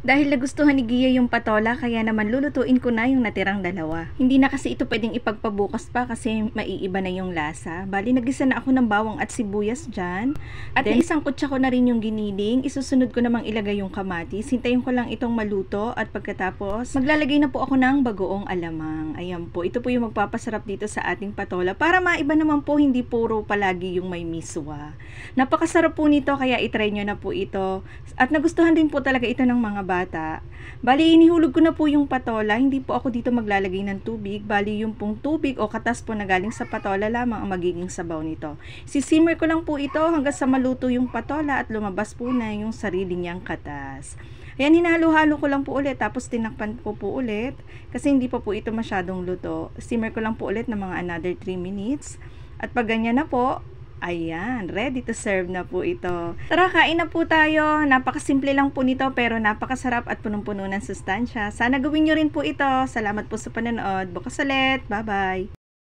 Dahil nagustuhan ni Gia yung patola, kaya naman lulutuin ko na yung natirang dalawa. Hindi na kasi ito pwedeng ipagpabukas pa kasi maiiba na yung lasa. Bali, nagisa na ako ng bawang at sibuyas dyan. At then, isang kutsa ko na rin yung giniling. Isusunod ko namang ilagay yung kamatis. Hintayin ko lang itong maluto at pagkatapos, maglalagay na po ako ng bagoong alamang. Ayan po, ito po yung magpapasarap dito sa ating patola. Para maiba naman po, hindi puro palagi yung may miswa. Napakasarap po nito, kaya itry nyo na po ito. At nagustuhan din po talaga ito ng mga bata. Bali, inihulog ko na po yung patola. Hindi po ako dito maglalagay ng tubig. Bali, yung pong tubig o katas po na galing sa patola lamang ang magiging sabaw nito. Sisimmer ko lang po ito hanggang sa maluto yung patola at lumabas po na yung sarili niyang katas. Ayan, hinalo-halo ko lang po ulit. Tapos tinakpan ko po ulit. Kasi hindi pa po ito masyadong luto. Simmer ko lang po ulit ng mga another 3 minutes. At pag ganyan na po, ayan, ready to serve na po ito. Tara, kain na po tayo. Napakasimple lang po nito pero napakasarap at punong-puno ng sustansya. Sana gawin nyo rin po ito. Salamat po sa panonood. Bukas ulit. Bye-bye.